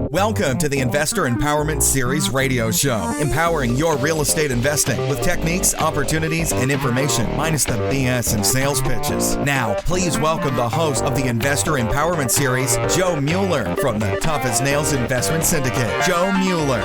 Welcome to the Investor Empowerment Series radio show, empowering your real estate investing with techniques, opportunities, and information, minus the BS and sales pitches. Now, please welcome the host of the Investor Empowerment Series, Joe Mueller, from the Tough as Nails Investment Syndicate. Joe Mueller.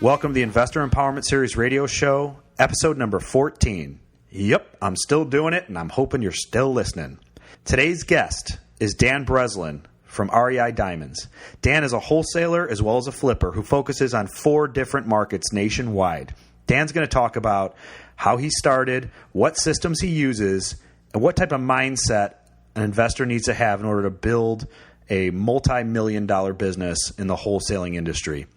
Welcome to the Investor Empowerment Series radio show, episode number 14. Yep, I'm still doing it, and I'm hoping you're still listening. Today's guest is Dan Breslin from REI Diamonds. Dan is a wholesaler as well as a flipper who focuses on 4 different markets nationwide. Dan's going to talk about how he started, what systems he uses, and what type of mindset an investor needs to have in order to build a multi-million-dollar business in the wholesaling industry.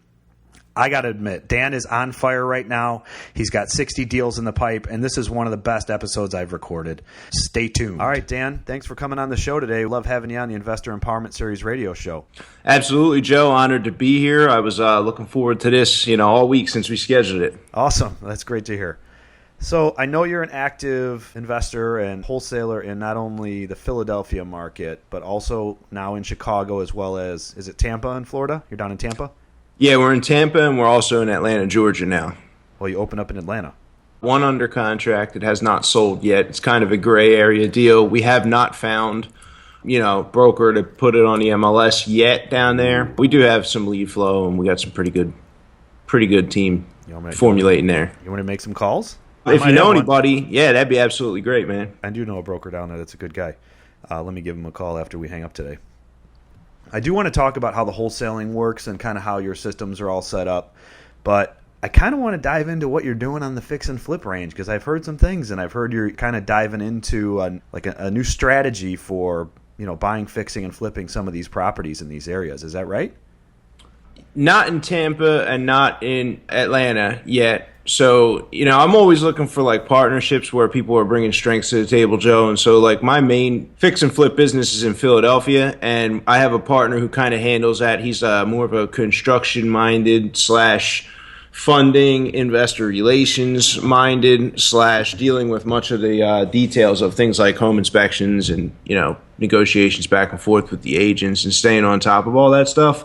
I got to admit, Dan is on fire right now. He's got 60 deals in the pipe, and this is one of the best episodes I've recorded. Stay tuned. All right, Dan, thanks for coming on the show today. Love having you on the Investor Empowerment Series radio show. Absolutely, Joe. Honored to be here. I was looking forward to this, all week since we scheduled it. Awesome. That's great to hear. So I know you're an active investor and wholesaler in not only the Philadelphia market, but also now in Chicago as well as, is it Tampa in Florida? You're down in Tampa? Yeah, we're in Tampa, and we're also in Atlanta, Georgia now. Well, you open up in Atlanta. One under contract. It has not sold yet. It's kind of a gray area deal. We have not found, broker to put it on the MLS yet down there. We do have some lead flow, and we got some pretty good team formulating there. You want to make some calls? If you know anybody, yeah, that'd be absolutely great, man. I do know a broker down there that's a good guy. Let me give him a call after we hang up today. I do want to talk about how the wholesaling works and kind of how your systems are all set up, but I kind of want to dive into what you're doing on the fix and flip range because I've heard some things and I've heard you're kind of diving into a new strategy for buying, fixing, and flipping some of these properties in these areas. Is that right? Not in Tampa and not in Atlanta yet. So, I'm always looking for partnerships where people are bringing strengths to the table, Joe. And so my main fix and flip business is in Philadelphia, and I have a partner who kind of handles that. He's more of a construction minded / funding, investor relations minded / dealing with much of the details of things like home inspections and, negotiations back and forth with the agents and staying on top of all that stuff.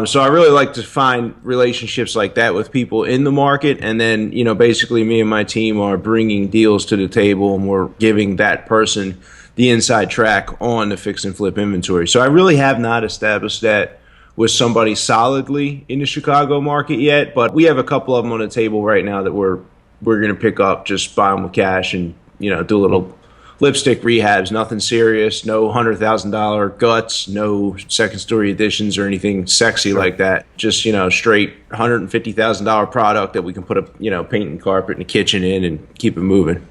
So I really like to find relationships like that with people in the market. And then, basically me and my team are bringing deals to the table and we're giving that person the inside track on the fix and flip inventory. So I really have not established that with somebody solidly in the Chicago market yet, but we have a couple of them on the table right now that we're going to pick up, just buy them with cash and, do a little lipstick rehabs, nothing serious, no $100,000 guts, no second story additions or anything sexy like that. Just, straight $150,000 product that we can put a, paint and carpet in the kitchen in and keep it moving.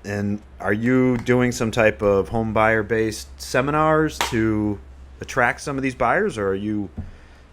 And are you doing some type of home buyer based seminars to attract some of these buyers, or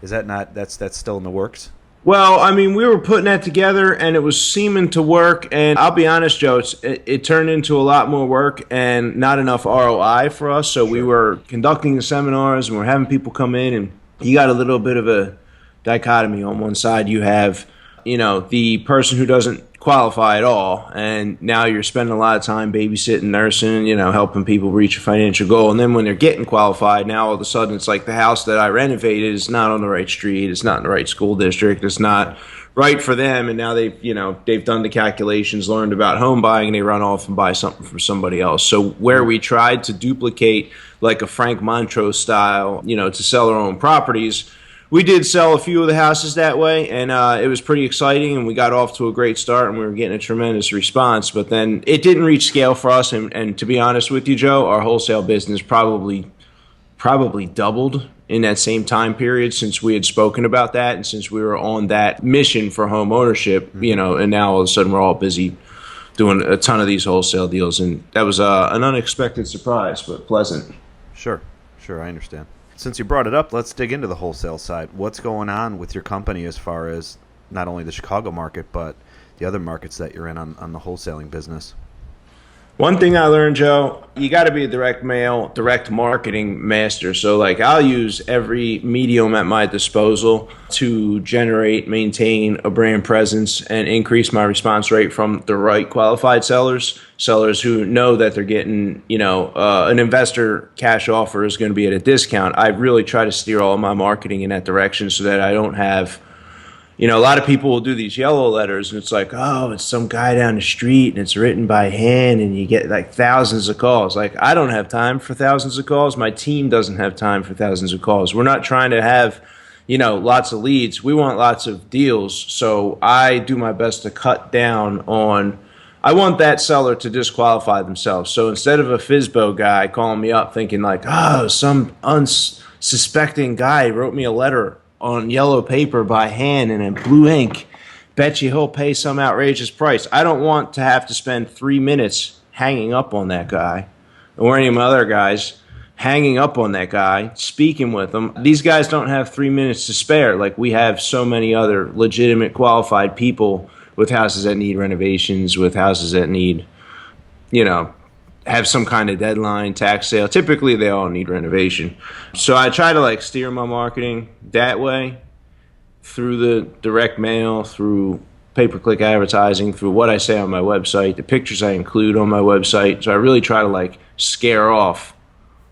that's still in the works? Well, we were putting that together, and it was seeming to work. And I'll be honest, Joe, it turned into a lot more work and not enough ROI for us. So we were conducting the seminars, and we're having people come in, and you got a little bit of a dichotomy. On one side, you have, the person who doesn't qualify at all, and now you're spending a lot of time babysitting, nursing, helping people reach a financial goal. And then when they're getting qualified, now all of a sudden it's like the house that I renovated is not on the right street, it's not in the right school district, it's not right for them. And now they've done the calculations, learned about home buying, and they run off and buy something from somebody else. So where we tried to duplicate like a Frank Montrose style, to sell our own properties, we did sell a few of the houses that way, and it was pretty exciting, and we got off to a great start, and we were getting a tremendous response. But then it didn't reach scale for us, and to be honest with you, Joe, our wholesale business probably doubled in that same time period since we had spoken about that and since we were on that mission for home ownership, and now all of a sudden we're all busy doing a ton of these wholesale deals, and that was an unexpected surprise, but pleasant. Sure, I understand. Since you brought it up, let's dig into the wholesale side. What's going on with your company as far as not only the Chicago market, but the other markets that you're in on the wholesaling business? One thing I learned, Joe, you got to be a direct mail, direct marketing master. So, like, I'll use every medium at my disposal to generate, maintain a brand presence and increase my response rate from the right qualified sellers who know that they're getting, an investor cash offer is going to be at a discount. I really try to steer all of my marketing in that direction so that I don't have, a lot of people will do these yellow letters and it's like, oh, it's some guy down the street and it's written by hand and you get like thousands of calls. Like, I don't have time for thousands of calls. My team doesn't have time for thousands of calls. We're not trying to have, lots of leads. We want lots of deals. So I do my best to cut down on, I want that seller to disqualify themselves. So instead of a FISBO guy calling me up thinking like, oh, some unsuspecting guy wrote me a letter on yellow paper by hand and in blue ink, bet you he'll pay some outrageous price. I don't want to have to spend 3 minutes hanging up on that guy or any of my other guys hanging up on that guy, speaking with them. These guys don't have 3 minutes to spare. Like, we have so many other legitimate qualified people with houses that need renovations, with houses that need, have some kind of deadline, tax sale. Typically, they all need renovation. So I try to steer my marketing that way through the direct mail, through pay-per-click advertising, through what I say on my website, the pictures I include on my website. So I really try to scare off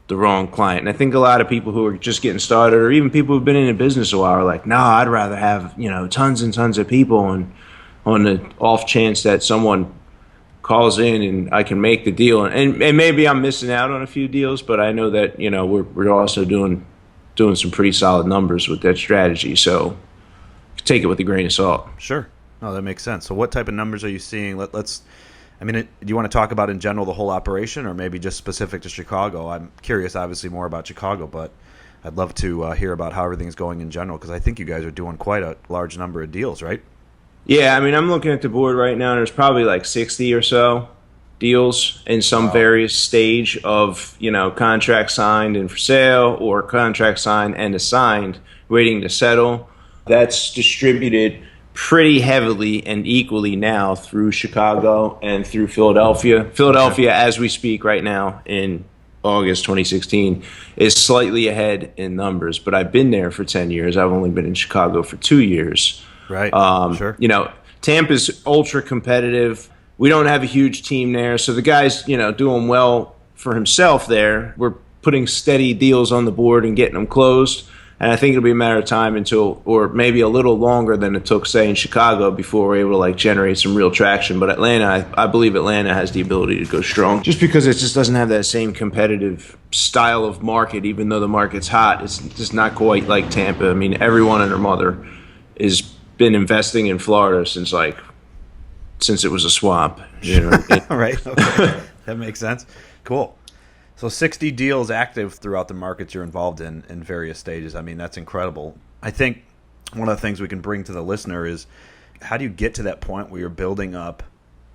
the wrong client. And I think a lot of people who are just getting started, or even people who've been in the business a while, are like, no, I'd rather have tons and tons of people, and on the off chance that someone calls in and I can make the deal, and maybe I'm missing out on a few deals, but I know that we're also doing some pretty solid numbers with that strategy. So take it with a grain of salt. Sure, no, that makes sense. So what type of numbers are you seeing? Do you want to talk about in general the whole operation, or maybe just specific to Chicago? I'm curious, obviously, more about Chicago, but I'd love to hear about how everything's going in general, because I think you guys are doing quite a large number of deals, right? Yeah, I'm looking at the board right now, and there's probably 60 or so deals in some various stage of, contract signed and for sale, or contract signed and assigned, waiting to settle. That's distributed pretty heavily and equally now through Chicago and through Philadelphia. Philadelphia, as we speak right now in August 2016, is slightly ahead in numbers, but I've been there for 10 years. I've only been in Chicago for 2 years. Right. Sure. Tampa's ultra competitive. We don't have a huge team there, so the guy's doing well for himself there. We're putting steady deals on the board and getting them closed, and I think it'll be a matter of time until, or maybe a little longer than it took, say, in Chicago, before we're able to generate some real traction. But Atlanta, I believe Atlanta has the ability to go strong, just because it just doesn't have that same competitive style of market. Even though the market's hot, it's just not quite like Tampa. Everyone and their mother is been investing in Florida since it was a swamp. Right. Okay. That makes sense. Cool. So 60 deals active throughout the markets you're involved in various stages. That's incredible. I think one of the things we can bring to the listener is, how do you get to that point where you're building up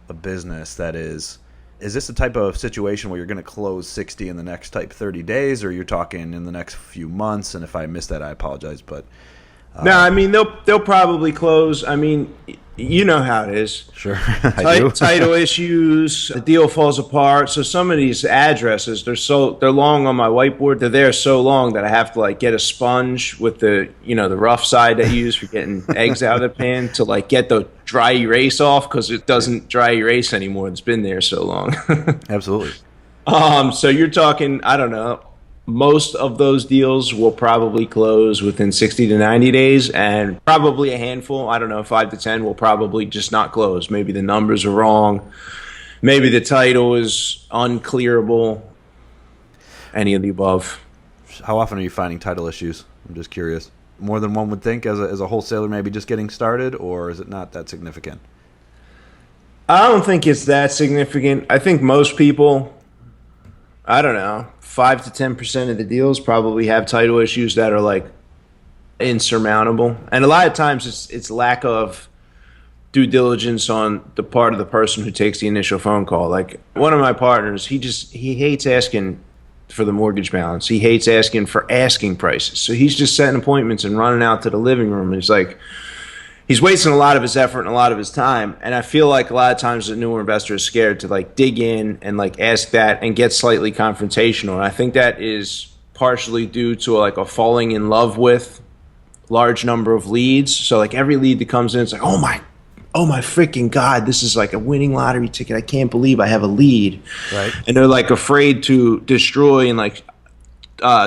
a business that is this the type of situation where you're going to close 60 in the next 30 days, or you're talking in the next few months? And if I missed that, I apologize, but no, they'll probably close. You know how it is. Sure, I do. Title issues, the deal falls apart. So some of these addresses, they're long on my whiteboard. They're there so long that I have to get a sponge with the the rough side that you use for getting eggs out of the pan to get the dry erase off, because it doesn't dry erase anymore. It's been there so long. Absolutely. So you're talking, I don't know, most of those deals will probably close within 60 to 90 days, and probably a handful, 5 to 10, will probably just not close. Maybe the numbers are wrong. Maybe the title is unclearable. Any of the above. How often are you finding title issues? I'm just curious. More than one would think as a wholesaler, maybe just getting started, or is it not that significant? I don't think it's that significant. I think most people, 5 to 10% of the deals probably have title issues that are insurmountable. And a lot of times it's lack of due diligence on the part of the person who takes the initial phone call. One of my partners, he hates asking for the mortgage balance. He hates asking for asking prices. So he's just setting appointments and running out to the living room. And he's like, he's wasting a lot of his effort and a lot of his time. And I feel like a lot of times the newer investor is scared to like dig in and like ask that and get slightly confrontational. And I think that is partially due to like a falling in love with large number of leads. So like every lead that comes in, it's like, oh my freaking God, this is like a winning lottery ticket. I can't believe I have a lead. Right. And they're like afraid to destroy and like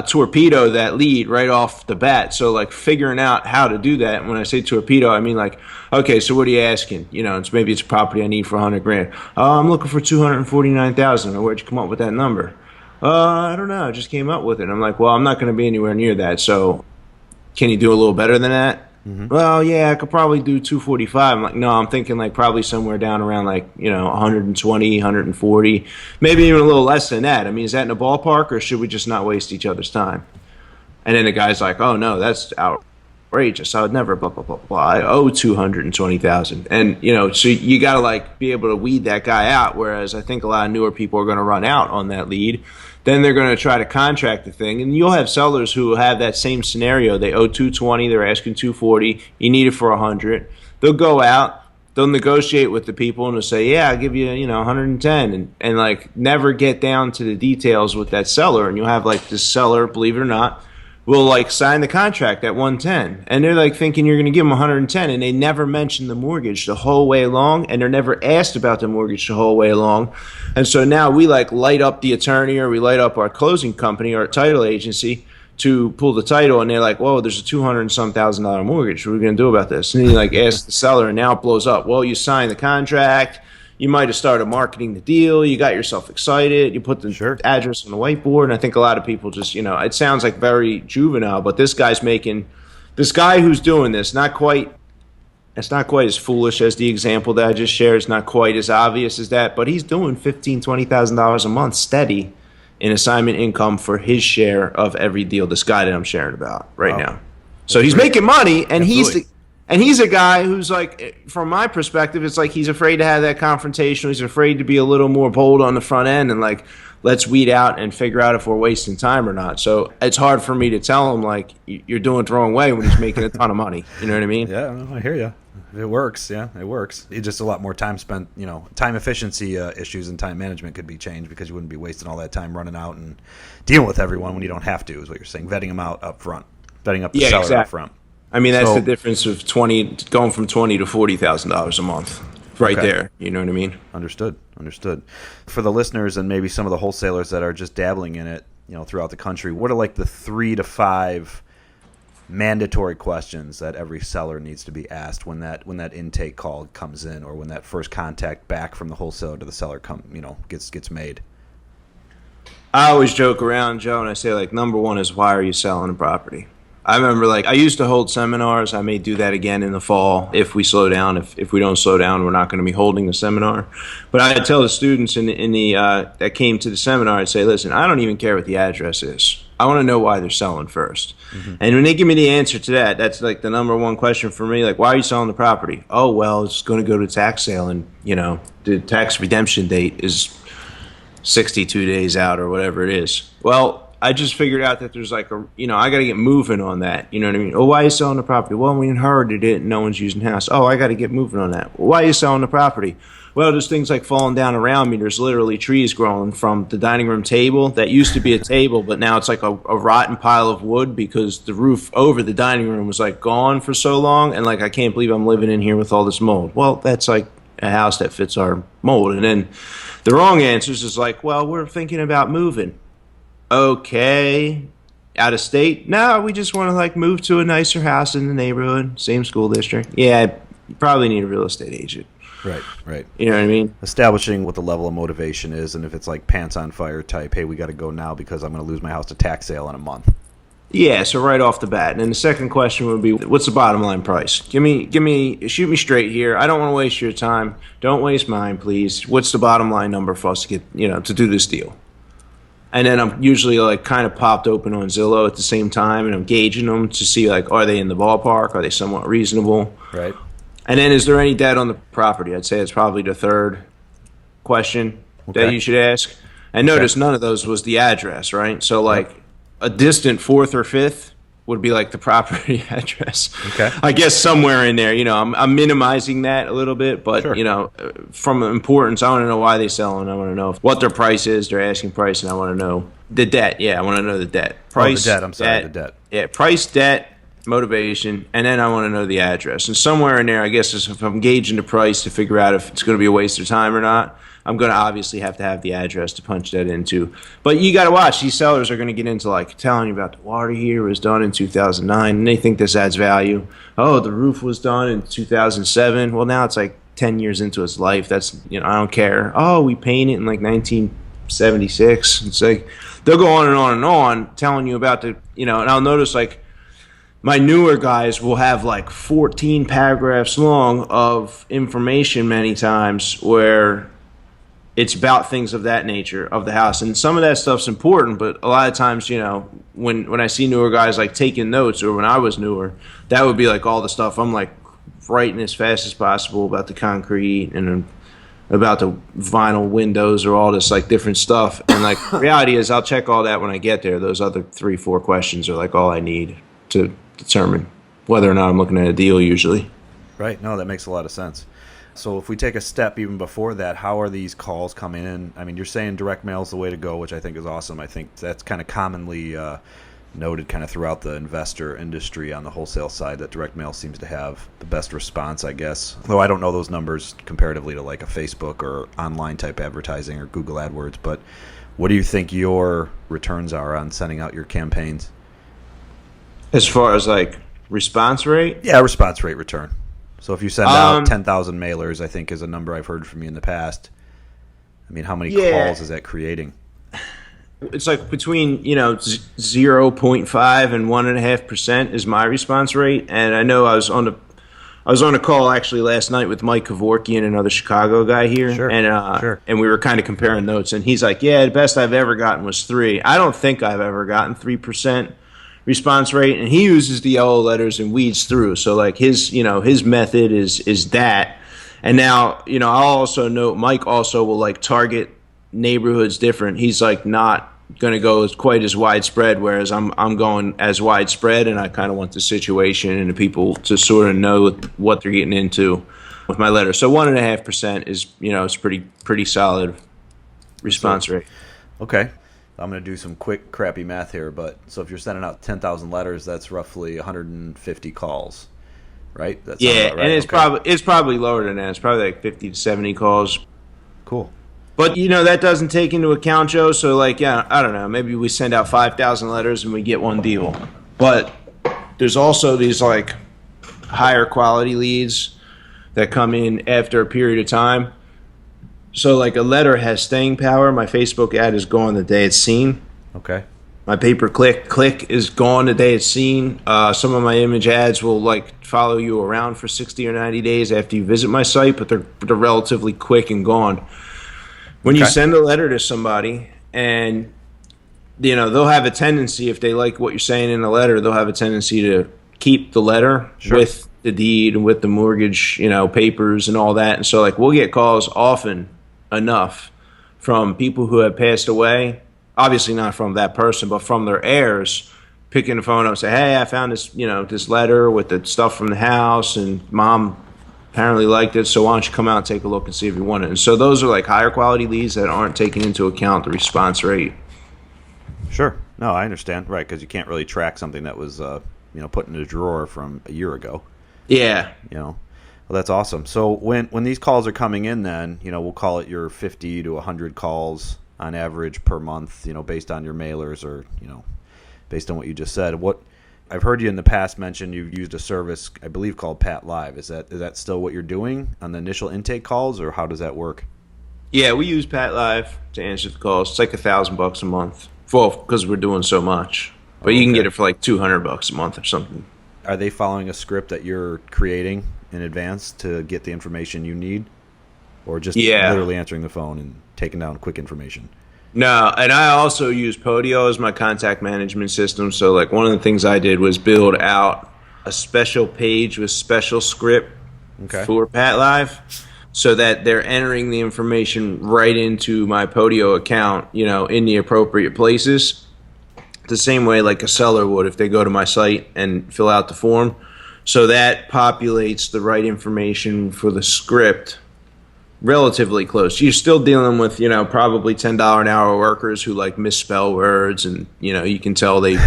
torpedo that lead right off the bat. So like figuring out how to do that. And when I say torpedo, I mean like, okay, so what are you asking? You know, maybe it's a property I need for $100,000. Oh, I'm looking for $249,000. Or where'd you come up with that number? I don't know. I just came up with it. I'm like, well, I'm not going to be anywhere near that. So can you do a little better than that? Mm-hmm. Well, yeah, I could probably do 245. I'm like, no, I'm thinking like probably somewhere down around like, 120, 140, maybe even a little less than that. I mean, is that in the ballpark, or should we just not waste each other's time? And then the guy's like, oh no, that's outrageous. I would never blah, blah, blah, blah. I owe 220,000. And, so you got to like be able to weed that guy out. Whereas I think a lot of newer people are going to run out on that lead. Then they're going to try to contract the thing, and you'll have sellers who have that same scenario. They owe 220, they're asking 240. You need it for 100. They'll go out, they'll negotiate with the people, and they'll say, "Yeah, I'll give you, 110," and like never get down to the details with that seller. And you'll have like this seller, believe it or not, will like sign the contract at 110, and they're like thinking you're going to give them 110, and they never mention the mortgage the whole way along, and they're never asked about the mortgage the whole way along. And so now we like light up the attorney, or we light up our closing company or title agency to pull the title, and they're like, whoa, there's a $200 and some thousand mortgage. What are we going to do about this? And you like ask the seller, and now it blows up. Well, you signed the contract. You might have started marketing the deal. You got yourself excited. You put the address on the whiteboard. And I think a lot of people just, it sounds like very juvenile, but this guy who's doing this, it's not quite as foolish as the example that I just shared. It's not quite as obvious as that, but he's doing $15,000, $20,000 a month steady in assignment income for his share of every deal, this guy that I'm sharing about right now. So he's making money, and he's a guy who's like, from my perspective, it's like he's afraid to have that confrontation. He's afraid to be a little more bold on the front end and like, let's weed out and figure out if we're wasting time or not. So it's hard for me to tell him like, you're doing it the wrong way when he's making a ton of money. You know what I mean? Yeah, I hear you. It works. Yeah, it works. It's just a lot more time spent, time efficiency issues and time management could be changed because you wouldn't be wasting all that time running out and dealing with everyone when you don't have to, is what you're saying. Vetting them out up front. Vetting up the seller up front. I mean, that's the difference of going from $20,000 to $40,000 a month, right there. You know what I mean? Understood. For the listeners and maybe some of the wholesalers that are just dabbling in it, throughout the country, what are like the 3 to 5 mandatory questions that every seller needs to be asked when that intake call comes in, or when that first contact back from the wholesaler to the seller gets made? I always joke around, Joe, and I say like, number one is, why are you selling a property? I remember like I used to hold seminars. I may do that again in the fall if we slow down. If we don't slow down, we're not going to be holding the seminar. But I tell the students in the that came to the seminar, I'd say, listen, I don't even care what the address is. I want to know why they're selling first. Mm-hmm. And when they give me the answer to that, that's like the number one question for me. Like, why are you selling the property? Oh, well, it's going to go to tax sale, and the tax redemption date is 62 days out or whatever it is. Well, I just figured out that there's like I got to get moving on that. You know what I mean? Oh, why are you selling the property? Well, we inherited it and no one's using the house. Oh, I got to get moving on that. Well, why are you selling the property? Well, there's things like falling down around me. There's literally trees growing from the dining room table that used to be a table, but now it's like a rotten pile of wood because the roof over the dining room was like gone for so long. And like, I can't believe I'm living in here with all this mold. Well, that's like a house that fits our mold. And then the wrong answers is like, well, we're thinking about moving. Okay, out of state? No, we just want to like move to a nicer house in the neighborhood, same school district. Yeah, you probably need a real estate agent. Right. You know what I mean? Establishing what the level of motivation is, and if it's like pants on fire type, hey, we got to go now because I'm going to lose my house to tax sale in a month. Yeah, so right off the bat. And then the second question would be, what's the bottom line price? Shoot me straight here. I don't want to waste your time. Don't waste mine, please. What's the bottom line number for us to get, to do this deal? And then I'm usually like kind of popped open on Zillow at the same time, and I'm gauging them to see like, are they in the ballpark? Are they somewhat reasonable? Right. And then is there any debt on the property? I'd say it's probably the third question that you should ask. And notice none of those was the address, right? So like a distant fourth or fifth would be like the property address. Okay. I guess somewhere in there, I'm minimizing that a little bit, but Sure. From importance, I want to know why they sell, and I want to know what their price is, their asking price, and I want to know the debt. Yeah, I want to know the debt. Price, the debt. I'm sorry, the debt. Yeah, price, debt, motivation, and then I want to know the address. And somewhere in there, I guess if I'm gauging the price to figure out if it's going to be a waste of time or not, I'm going to obviously have to have the address to punch that into. But you got to watch. These sellers are going to get into like telling you about the water heater was done in 2009, and they think this adds value. Oh, the roof was done in 2007. Well, now it's like 10 years into its life. That's, I don't care. Oh, we painted in like 1976. It's like they'll go on and on and on telling you about and I'll notice like my newer guys will have like 14 paragraphs long of information many times where it's about things of that nature of the house. And some of that stuff's important, but a lot of times, when I see newer guys like taking notes, or when I was newer, that would be like all the stuff I'm like writing as fast as possible about the concrete and about the vinyl windows or all this like different stuff. And like reality is I'll check all that when I get there. Those other 3-4 questions are like all I need to determine whether or not I'm looking at a deal usually. Right. No, that makes a lot of sense. So if we take a step even before that, how are these calls coming in? I mean, you're saying direct mail is the way to go, which I think is awesome. I think that's kind of commonly noted kind of throughout the investor industry on the wholesale side, that direct mail seems to have the best response, I guess. Though I don't know those numbers comparatively to like a Facebook or online type advertising or Google AdWords. But what do you think your returns are on sending out your campaigns? As far as like response rate? Yeah, response rate return. So if you send out 10,000 mailers, I think is a number I've heard from you in the past. I mean, how many calls is that creating? It's like between 0.5 and 1.5% is my response rate. And I know I was on a call actually last night with Mike Kevorkian, another Chicago guy here, Sure. And we were kind of comparing notes. And he's like, "Yeah, the best I've ever gotten was 3." I don't think I've ever gotten 3% response rate, and he uses the yellow letters and weeds through. So like his method is that. And now, I'll also note Mike also will like target neighborhoods different. He's like not going to go quite as widespread, whereas I'm going as widespread, and I kind of want the situation and the people to sort of know what they're getting into with my letter. So 1.5% is it's pretty solid response rate. Okay. I'm going to do some quick, crappy math here, but so if you're sending out 10,000 letters, that's roughly 150 calls, right? That sounds about right? And it's probably lower than that. It's probably like 50 to 70 calls. Cool. But that doesn't take into account, Joe. So like, yeah, I don't know. Maybe we send out 5,000 letters and we get one deal. But there's also these like higher quality leads that come in after a period of time. So like a letter has staying power. My Facebook ad is gone the day it's seen. Okay. My pay-per-click is gone the day it's seen. Some of my image ads will like follow you around for 60 or 90 days after you visit my site, but they're relatively quick and gone. When you send a letter to somebody and they'll have a tendency, if they like what you're saying in the letter, they'll have a tendency to keep the letter with the deed and with the mortgage, papers and all that. And so like we'll get calls often enough from people who have passed away, obviously not from that person, but from their heirs, picking the phone up and say, "Hey, I found this, this letter with the stuff from the house, and Mom apparently liked it, so why don't you come out and take a look and see if you want it." And so those are like higher quality leads that aren't taking into account the response rate. Sure. No, I understand. Right, because you can't really track something that was, put in a drawer from a year ago. Yeah. Well, that's awesome. So when these calls are coming in, then we'll call it your 50 to 100 calls on average per month. Based on your mailers or based on what you just said. What I've heard you in the past mention you've used a service I believe called Pat Live. Is that still what you're doing on the initial intake calls, or how does that work? Yeah, we use Pat Live to answer the calls. It's like $1,000 a month. Well, because we're doing so much, but you can get it for like $200 a month or something. Are they following a script that you're creating in advance to get the information you need, or just literally answering the phone and taking down quick information? No, and I also use Podio as my contact management system. So like one of the things I did was build out a special page with special script for Pat Live, so that they're entering the information right into my Podio account, in the appropriate places the same way like a seller would if they go to my site and fill out the form. So that populates the right information for the script relatively close. You're still dealing with, probably $10 an hour workers who like misspell words, and, you can tell they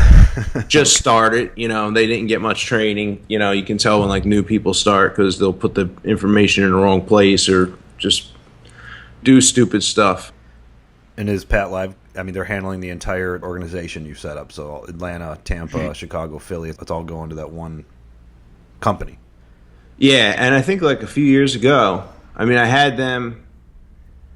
just started, they didn't get much training. You can tell when like new people start because they'll put the information in the wrong place or just do stupid stuff. And is Pat Live, they're handling the entire organization you set up. So Atlanta, Tampa, Chicago, Philly, it's all going to that one company. Yeah, and I think like a few years ago, I had them,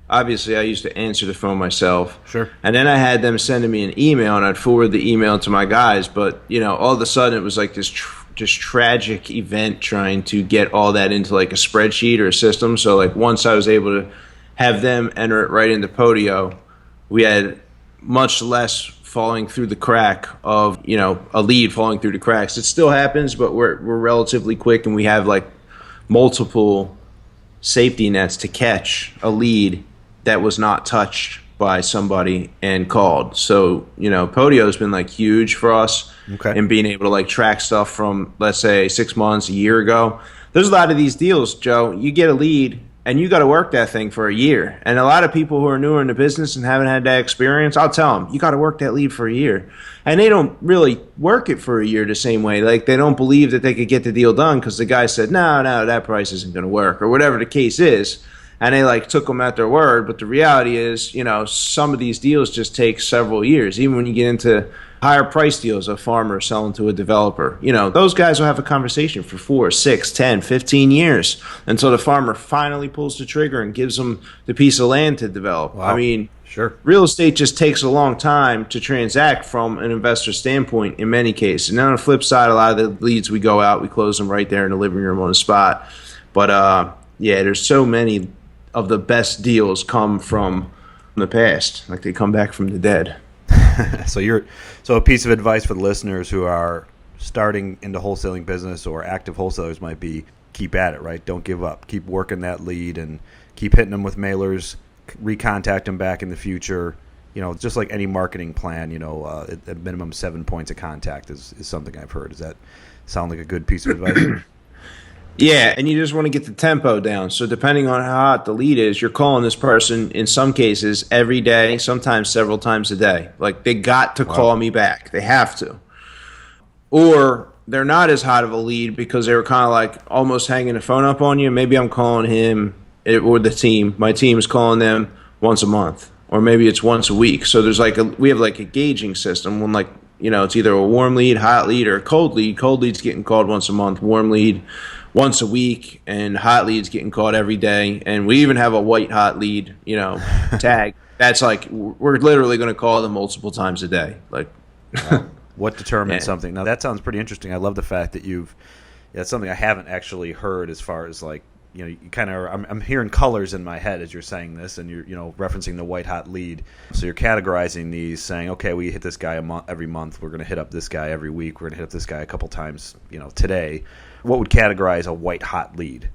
obviously I used to answer the phone myself. Sure. And then I had them sending me an email, and I'd forward the email to my guys. But, all of a sudden it was like this just tragic event trying to get all that into like a spreadsheet or a system. So like once I was able to have them enter it right into Podio, we had much less falling through the crack of, a lead falling through the cracks. It still happens, but we're relatively quick, and we have like multiple safety nets to catch a lead that was not touched by somebody and called. So, Podio has been like huge for us in being able to like track stuff from, let's say, 6 months, a year ago. There's a lot of these deals, Joe. You get a lead and you got to work that thing for a year. And a lot of people who are newer in the business and haven't had that experience, I'll tell them, you got to work that lead for a year. And they don't really work it for a year the same way. Like, they don't believe that they could get the deal done because the guy said, no, that price isn't going to work, or whatever the case is. And they like took them at their word. But the reality is, some of these deals just take several years. Even when you get into higher price deals, a farmer selling to a developer, those guys will have a conversation for 4, 6, 10, 15 years until the farmer finally pulls the trigger and gives them the piece of land to develop. Wow. Sure. Real estate just takes a long time to transact from an investor standpoint in many cases. And on the flip side, a lot of the leads we go out, we close them right there in the living room on the spot. But there's so many of the best deals come from the past, like they come back from the dead. So a piece of advice for the listeners who are starting into wholesaling business or active wholesalers might be, keep at it, right? Don't give up. Keep working that lead and keep hitting them with mailers, recontact them back in the future. Just like any marketing plan, at minimum 7 points of contact is something I've heard. Does that sound like a good piece of advice? Yeah, and you just want to get the tempo down. So depending on how hot the lead is, you're calling this person in some cases every day, sometimes several times a day. Like, they got to call me back. They have to. Or they're not as hot of a lead because they were kind of like almost hanging the phone up on you. Maybe I'm calling him or the team. My team is calling them once a month, or maybe it's once a week. So there's we have like a gauging system when it's either a warm lead, hot lead, or a cold lead. Cold lead's getting called once a month, warm lead once a week, and hot leads getting called every day. And we even have a white hot lead, tag. That's like, we're literally going to call them multiple times a day. Like, what determines something? Now that sounds pretty interesting. I love the fact that that's something I haven't actually heard as far as like, you kind of, I'm hearing colors in my head as you're saying this, and you're, referencing the white hot lead. So you're categorizing these, saying, okay, we hit this guy every month. We're going to hit up this guy every week. We're going to hit up this guy a couple times, today. What would categorize a white hot lead?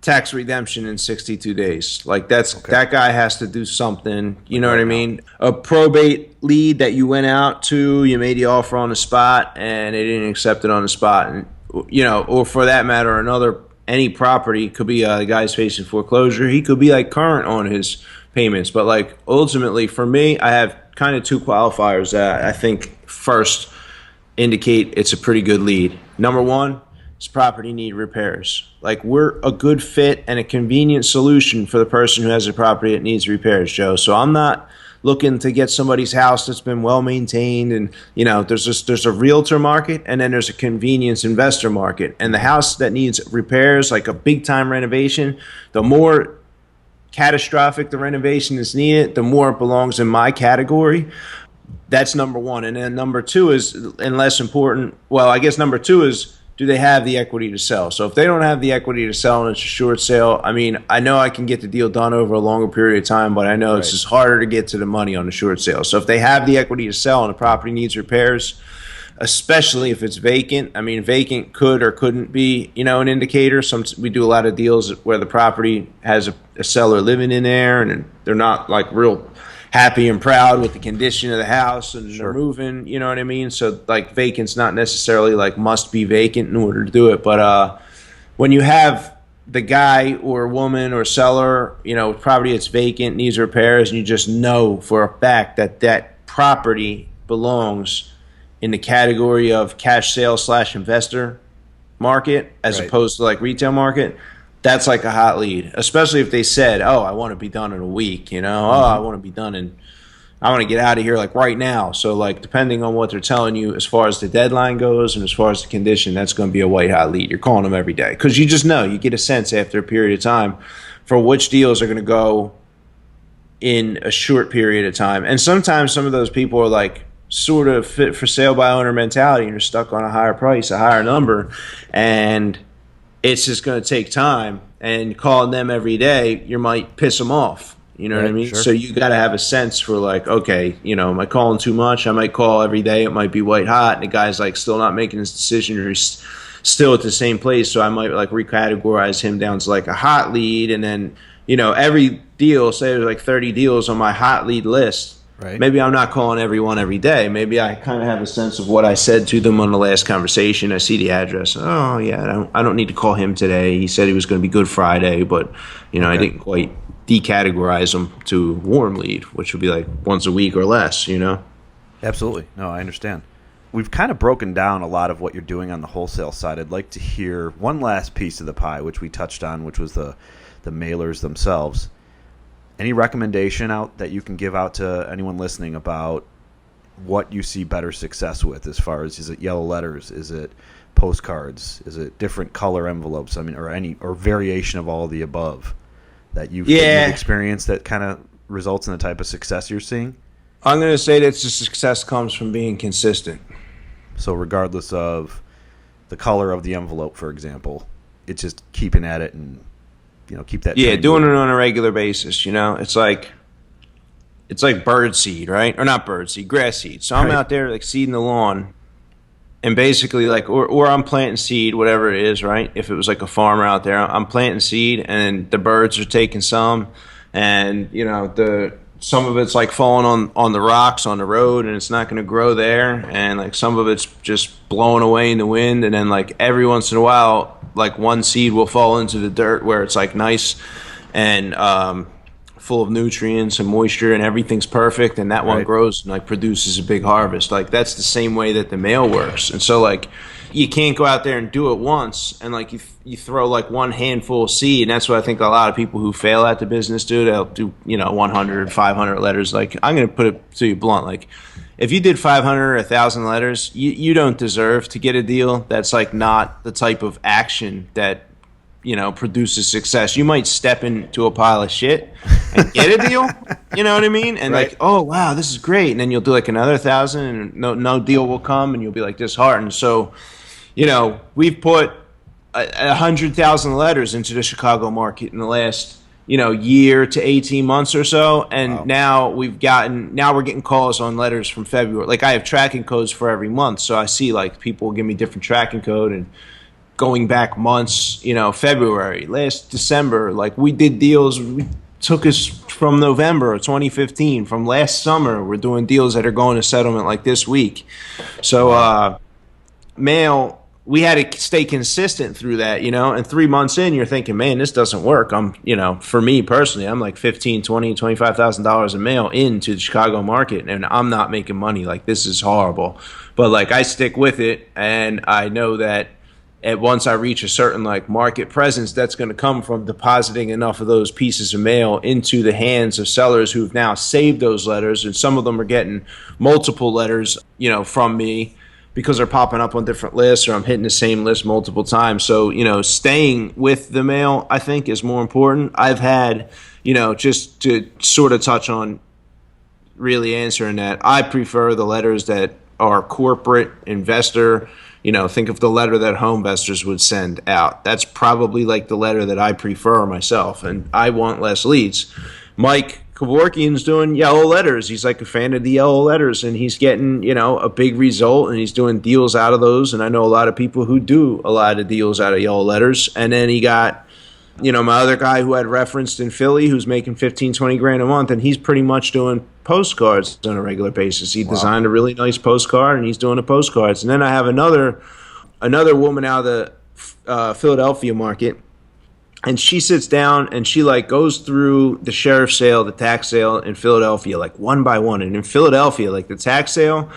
Tax redemption in 62 days. Like, that guy has to do something. You know what I mean? A probate lead that you went out to, you made the offer on the spot, and they didn't accept it on the spot. And, or for that matter, any property, could be the guy's facing foreclosure. He could be like current on his payments. But like, ultimately for me, I have kind of two qualifiers that I think first indicate it's a pretty good lead. Number one, does property need repairs? Like, we're a good fit and a convenient solution for the person who has a property that needs repairs, Joe. So I'm not looking to get somebody's house that's been well maintained, and there's a realtor market, and then there's a convenience investor market. And the house that needs repairs, like a big time renovation, the more catastrophic the renovation is needed, the more it belongs in my category. That's number one. And then number two is, and less important, well, I guess number two is, do they have the equity to sell? So if they don't have the equity to sell and it's a short sale, I know I can get the deal done over a longer period of time, but I know it's just harder to get to the money on a short sale. So if they have the equity to sell and the property needs repairs, especially if it's vacant, vacant could or couldn't be, an indicator. We do a lot of deals where the property has a seller living in there, and they're not like real happy and proud with the condition of the house and they're moving, you know what I mean? So like vacant's not necessarily like must be vacant in order to do it. But when you have the guy or woman or seller, you know, property that's vacant, needs repairs, and you just know for a fact that that property belongs in the category of cash sale / investor market as opposed to like retail market, that's like a hot lead, especially if they said, oh, I want to be done in a week, you know, I want to get out of here like right now. So like depending on what they're telling you as far as the deadline goes and as far as the condition, that's going to be a white hot lead. You're calling them every day because you just know, you get a sense after a period of time for which deals are going to go in a short period of time. And sometimes some of those people are like sort of fit for sale by owner mentality and you're stuck on a higher price, a higher number, and it's just going to take time, and calling them every day, you might piss them off. You know what I mean? Sure. So you got to have a sense for like, okay, you know, am I calling too much? I might call every day. It might be white hot, and the guy's like still not making his decision, or he's still at the same place. So I might like recategorize him down to like a hot lead, and then, you know, every deal, say there's like 30 deals on my hot lead list. Right. Maybe I'm not calling everyone every day. Maybe I kind of have a sense of what I said to them on the last conversation. I see the address. Oh, yeah, I don't need to call him today. He said he was going to be good Friday, but, you know, I didn't quite decategorize him to warm lead, which would be like once a week or less, you know? Absolutely. No, I understand. We've kind of broken down a lot of what you're doing on the wholesale side. I'd like to hear one last piece of the pie, which we touched on, which was the mailers themselves. Any recommendation out that you can give out to anyone listening about what you see better success with, as far as, is it yellow letters, is it postcards, is it different color envelopes? I mean, or variation of all of the above that you've experienced that kind of results in the type of success you're seeing? I'm going to say that the success comes from being consistent. So regardless of the color of the envelope, for example, it's just keeping at it and, you know, keep that. Yeah, doing it on a regular basis. You know, it's like bird seed, right? Or not bird seed, grass seed. So I'm out there like seeding the lawn, and basically like, or I'm planting seed, whatever it is, right? If it was like a farmer out there, I'm planting seed, and the birds are taking some, and you know some of it's like falling on the rocks on the road, and it's not going to grow there, and like some of it's just blowing away in the wind, and then like every once in a while, like one seed will fall into the dirt where it's like nice and full of nutrients and moisture, and everything's perfect, and that one grows and like produces a big harvest. Like that's the same way that the mail works. And so like you can't go out there and do it once and like you throw like one handful of seed, and that's what I think a lot of people who fail at the business do. They'll do, you know, 100, 500 letters. Like I'm going to put it to you blunt, like if you did 500 or 1,000 letters, you don't deserve to get a deal. That's like not the type of action that, you know, produces success. You might step into a pile of shit and get a deal, you know what I mean? And like, oh wow, this is great. And then you'll do like another 1,000 and no deal will come, and you'll be like disheartened. So, you know, we've put 100,000 letters into the Chicago market in the last, you know, year to 18 months or so, and now we're getting calls on letters from February. Like I have tracking codes for every month, so I see like people give me different tracking code, and going back months, you know, February, last December, like we did deals. We took us from November of 2015, from last summer. We're doing deals that are going to settlement like this week. So mail. We had to stay consistent through that, you know, and 3 months in, you're thinking, man, this doesn't work. You know, for me personally, I'm like $15,000, $20,000, $25,000 in mail into the Chicago market, and I'm not making money. Like, this is horrible. But like, I stick with it, and I know that once I reach a certain like market presence, that's going to come from depositing enough of those pieces of mail into the hands of sellers who've now saved those letters, and some of them are getting multiple letters, you know, from me, because they're popping up on different lists, or I'm hitting the same list multiple times. So, you know, staying with the mail, I think, is more important. I've had, you know, just to sort of touch on really answering that, I prefer the letters that are corporate investor. You know, think of the letter that home investors would send out. That's probably like the letter that I prefer myself, and I want less leads. Mike Kevorkian's doing yellow letters. He's like a fan of the yellow letters, and he's getting, you know, a big result, and he's doing deals out of those. And I know a lot of people who do a lot of deals out of yellow letters. And then he got My other guy who had referenced in Philly, who's making 15, 20 grand a month, and he's pretty much doing postcards on a regular basis. He designed a really nice postcard, and he's doing the postcards. And then I have another woman out of the Philadelphia market, and she sits down and she like goes through the sheriff's sale, the tax sale in Philadelphia, like one by one. And in Philadelphia, like the tax sale,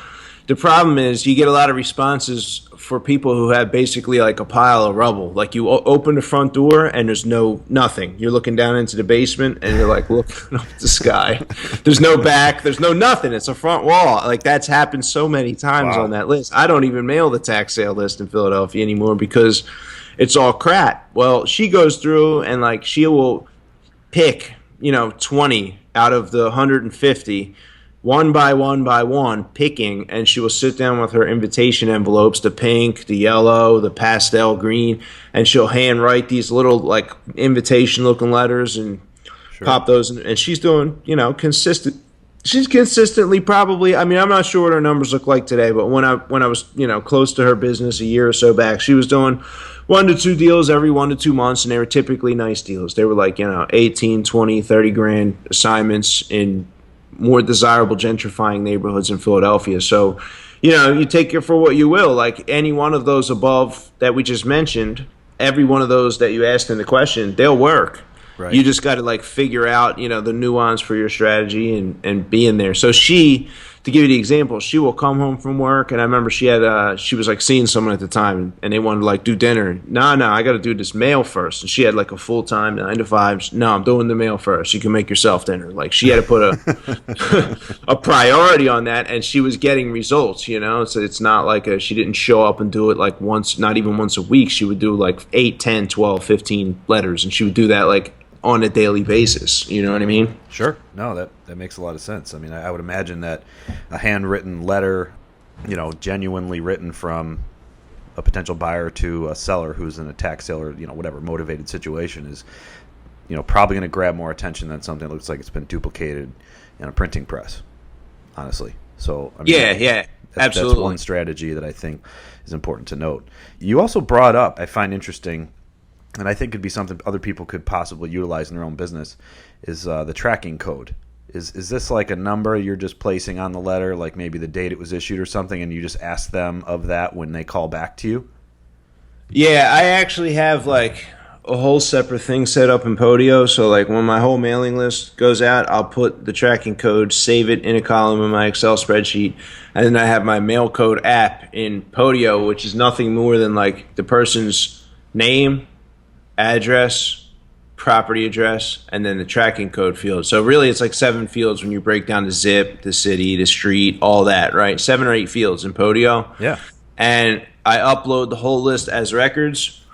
the problem is you get a lot of responses for people who have basically like a pile of rubble. Like you open the front door and there's nothing. You're looking down into the basement and you're like looking up at the sky. There's no back. There's no nothing. It's a front wall. Like that's happened so many times on that list. I don't even mail the tax sale list in Philadelphia anymore because it's all crap. Well, she goes through and like she will pick, 20 out of the 150 one by one, picking, and she will sit down with her invitation envelopes, the pink, the yellow, the pastel green, and she'll hand write these little like invitation looking letters and pop those in, and she's doing, consistent. She's consistently probably, I'm not sure what her numbers look like today, but when I was, close to her business a year or so back, she was doing 1 to 2 deals every 1 to 2 months, and they were typically nice deals. They were like, 18, 20, 30 grand assignments in more desirable gentrifying neighborhoods in Philadelphia. So, you take it for what you will. Like any one of those above that we just mentioned, every one of those that you asked in the question, they'll work. Right. You just got to like figure out, the nuance for your strategy and be in there. So to give you the example, she will come home from work, and I remember she was like seeing someone at the time, and they wanted to like do dinner. No, I got to do this mail first. And she had like a full time 9 to 5. No, I'm doing the mail first. You can make yourself dinner. Like she had to put a priority on that, and she was getting results. So it's not like she didn't show up and do it like once, not even once a week. She would do like 8, 10, 12, 15 letters, and she would do that like on a daily basis. You know what I mean? Sure. No, that makes a lot of sense. I would imagine that a handwritten letter, genuinely written from a potential buyer to a seller who's in a tax sale or, whatever motivated situation is, probably going to grab more attention than something that looks like it's been duplicated in a printing press, honestly. So, absolutely. That's one strategy that I think is important to note. You also brought up, I find interesting, and I think could be something other people could possibly utilize in their own business, is the tracking code. Is this like a number you're just placing on the letter, like maybe the date it was issued or something, and you just ask them of that when they call back to you? Yeah, I actually have like a whole separate thing set up in Podio. So like when my whole mailing list goes out, I'll put the tracking code, save it in a column in my Excel spreadsheet, and then I have my mail code app in Podio, which is nothing more than like the person's name, address, property address, and then the tracking code field. So really it's like 7 fields when you break down the zip, the city, the street, all that, right? 7 or 8 fields in Podio. Yeah. And I upload the whole list as records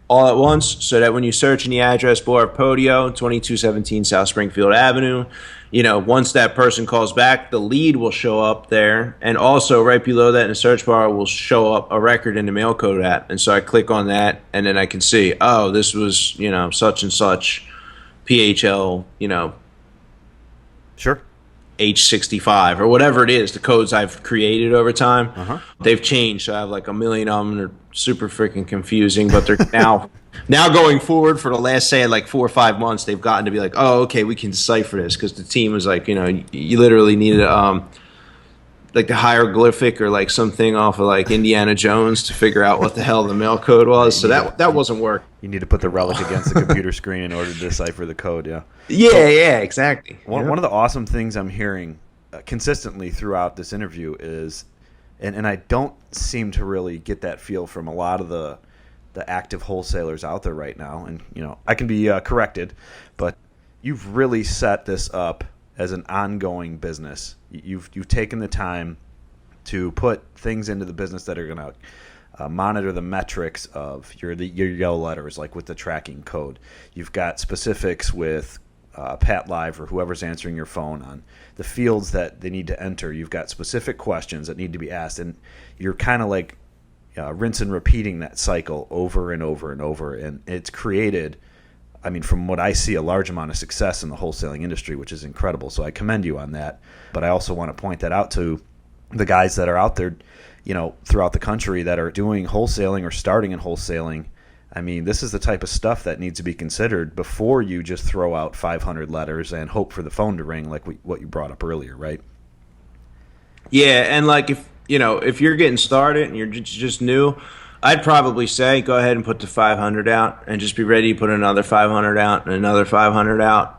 all at once so that when you search in the address bar of Podio, 2217 South Springfield Avenue, once that person calls back, the lead will show up there. And also right below that in the search bar will show up a record in the mail code app. And so I click on that, and then I can see, oh, this was, such and such PHL, Sure. H65 or whatever it is, the codes I've created over time. They've changed. So I have like a million of them. They're super freaking confusing, but they're now going forward for the last, say, like 4 or 5 months, they've gotten to be like, oh, okay, we can decipher this, because the team was like, you literally needed like the hieroglyphic or like something off of like Indiana Jones to figure out what the hell the mail code was. So that wasn't work. You need to put the relic against the computer screen in order to decipher the code. Yeah. Yeah, exactly. One of the awesome things I'm hearing consistently throughout this interview is, and I don't seem to really get that feel from a lot of the active wholesalers out there right now, and I can be corrected, but you've really set this up as an ongoing business. You've taken the time to put things into the business that are going to monitor the metrics of your yellow letters, like with the tracking code. You've got specifics with Pat Live or whoever's answering your phone on the fields that they need to enter. You've got specific questions that need to be asked, and you're kind of like rinse and repeating that cycle over and over and over, and it's created, from what I see, a large amount of success in the wholesaling industry, which is incredible. So I commend you on that. But I also want to point that out to the guys that are out there, throughout the country that are doing wholesaling or starting in wholesaling. I mean, this is the type of stuff that needs to be considered before you just throw out 500 letters and hope for the phone to ring, like what you brought up earlier, right? Yeah, and like if you're getting started and you're just new, I'd probably say go ahead and put the 500 out and just be ready to put another 500 out and another 500 out.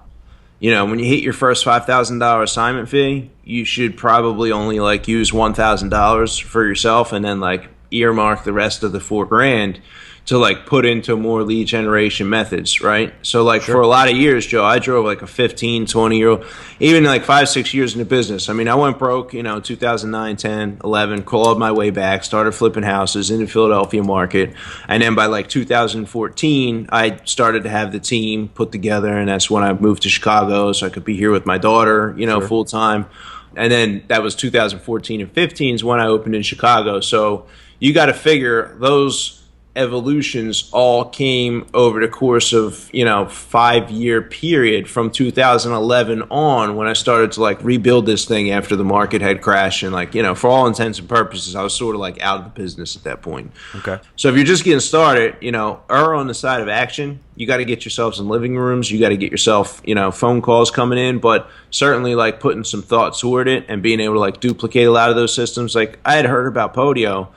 When you hit your first $5,000 assignment fee, you should probably only like use $1,000 for yourself and then like earmark the rest of the $4,000 to like put into more lead generation methods, right? So like for a lot of years, Joe, I drove like a 15, 20-year-old, even like 5-6 years in the business. I mean, I went broke, 2009, 10, 11, crawled my way back, started flipping houses in the Philadelphia market. And then by like 2014, I started to have the team put together. And that's when I moved to Chicago so I could be here with my daughter, full time. And then that was 2014 and 15 is when I opened in Chicago. So you got to figure those evolutions all came over the course of 5-year period from 2011 on, when I started to like rebuild this thing after the market had crashed, and like for all intents and purposes I was sort of like out of the business at that point. Okay. So if you're just getting started, err on the side of action. You got to get yourselves in living rooms, you got to get yourself phone calls coming in, but certainly like putting some thought toward it and being able to like duplicate a lot of those systems. Like I had heard about Podio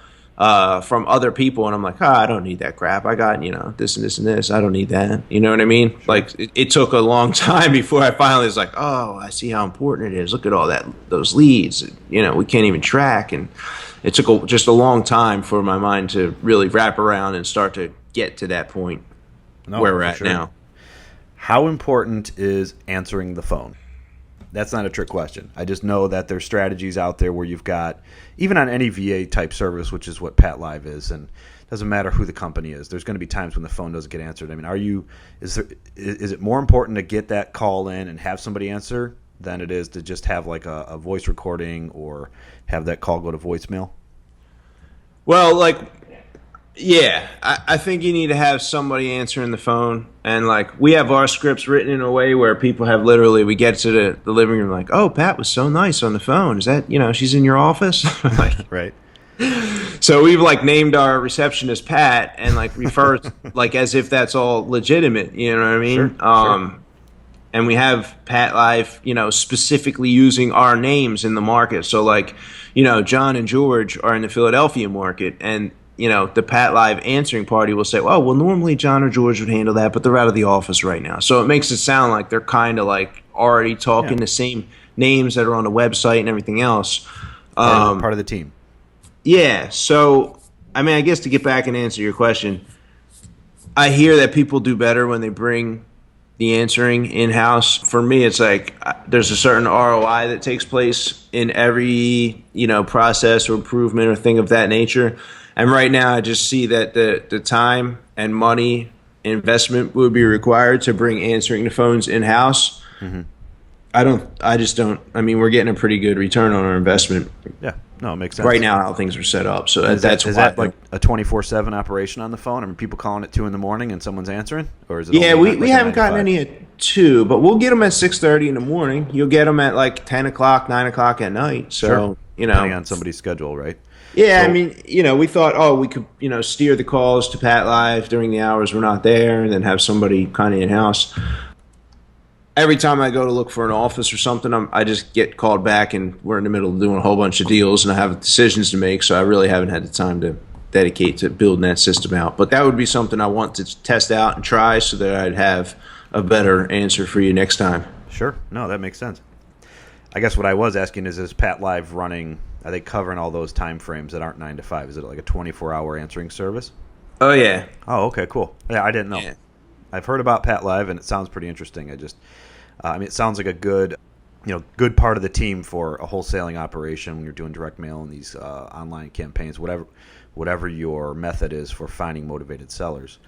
from other people, and I'm like, I don't need that crap. I got, this and this and this. I don't need that. You know what I mean? Like, it took a long time before I finally was like, oh, I see how important it is. Look at all those leads. We can't even track. And it took just a long time for my mind to really wrap around and start to get to that point where we're at now. How important is answering the phone? That's not a trick question. I just know that there's strategies out there where you've got, even on any VA type service, which is what Pat Live is, and it doesn't matter who the company is, there's going to be times when the phone doesn't get answered. I mean, is it more important to get that call in and have somebody answer than it is to just have like a voice recording or have that call go to voicemail? Well, yeah, I think you need to have somebody answering the phone. And like we have our scripts written in a way where people have literally, we get to the living room like, oh, Pat was so nice on the phone. Is that, she's in your office? Right. So we've like named our receptionist Pat and like refer like as if that's all legitimate. You know what I mean? Sure. And we have Pat Live, specifically using our names in the market. So like, John and George are in the Philadelphia market, and the Pat Live answering party will say, well, normally John or George would handle that, but they're out of the office right now. So it makes it sound like they're kind of like already talking the same names that are on the website and everything else. Part of the team. Yeah. So, I mean, I guess to get back and answer your question, I hear that people do better when they bring the answering in-house. For me, it's like there's a certain ROI that takes place in every, process or improvement or thing of that nature. And right now, I just see that the time and money investment would be required to bring answering the phones in-house. Mm-hmm. I mean, we're getting a pretty good return on our investment. Yeah, no, it makes sense. Right now, how things are set up. So that's why. Is that like a 24/7 operation on the phone? I mean, people calling at 2 a.m. and someone's answering? Or is it? Yeah, we haven't gotten any at 2, but we'll get them at 6:30 in the morning. You'll get them at like 10 o'clock, 9 o'clock at night. So, sure. Depending on somebody's schedule, right? Yeah, so, I mean, we thought, we could, steer the calls to Pat Live during the hours we're not there, and then have somebody kind of in-house. Every time I go to look for an office or something, I just get called back, and we're in the middle of doing a whole bunch of deals, and I have decisions to make, so I really haven't had the time to dedicate to building that system out. But that would be something I want to test out and try so that I'd have a better answer for you next time. Sure. No, that makes sense. I guess what I was asking is Pat Live running... Are they covering all those time frames that aren't 9 to 5? Is it like a 24-hour answering service? Oh, yeah. Oh, okay, cool. Yeah, I didn't know. Yeah. I've heard about Pat Live, and it sounds pretty interesting. It sounds like a good part of the team for a wholesaling operation when you're doing direct mail and these online campaigns, whatever your method is for finding motivated sellers.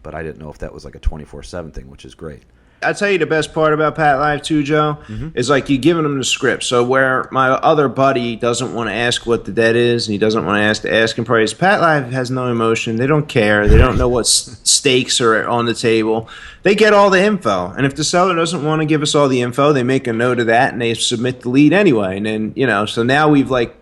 But I didn't know if that was like a 24/7 thing, which is great. I'll tell you the best part about Pat Live too, Joe, is like you giving them the script. So where my other buddy doesn't want to ask what the debt is and he doesn't want to ask the asking price, Pat Live has no emotion. They don't care. They don't know what stakes are on the table. They get all the info. And if the seller doesn't want to give us all the info, they make a note of that and they submit the lead anyway. And then, so now we've like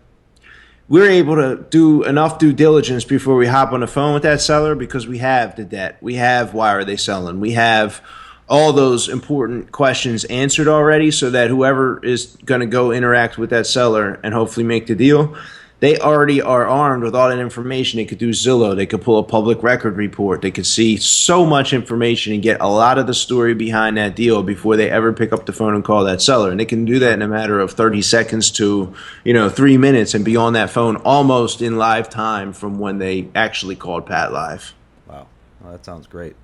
we're able to do enough due diligence before we hop on the phone with that seller because we have the debt. We have why are they selling? We have all those important questions answered already so that whoever is going to go interact with that seller and hopefully make the deal, they already are armed with all that information. They could do Zillow. They could pull a public record report. They could see so much information and get a lot of the story behind that deal before they ever pick up the phone and call that seller. And they can do that in a matter of 30 seconds to 3 minutes and be on that phone almost in live time from when they actually called Pat live. Wow. Well, that sounds great.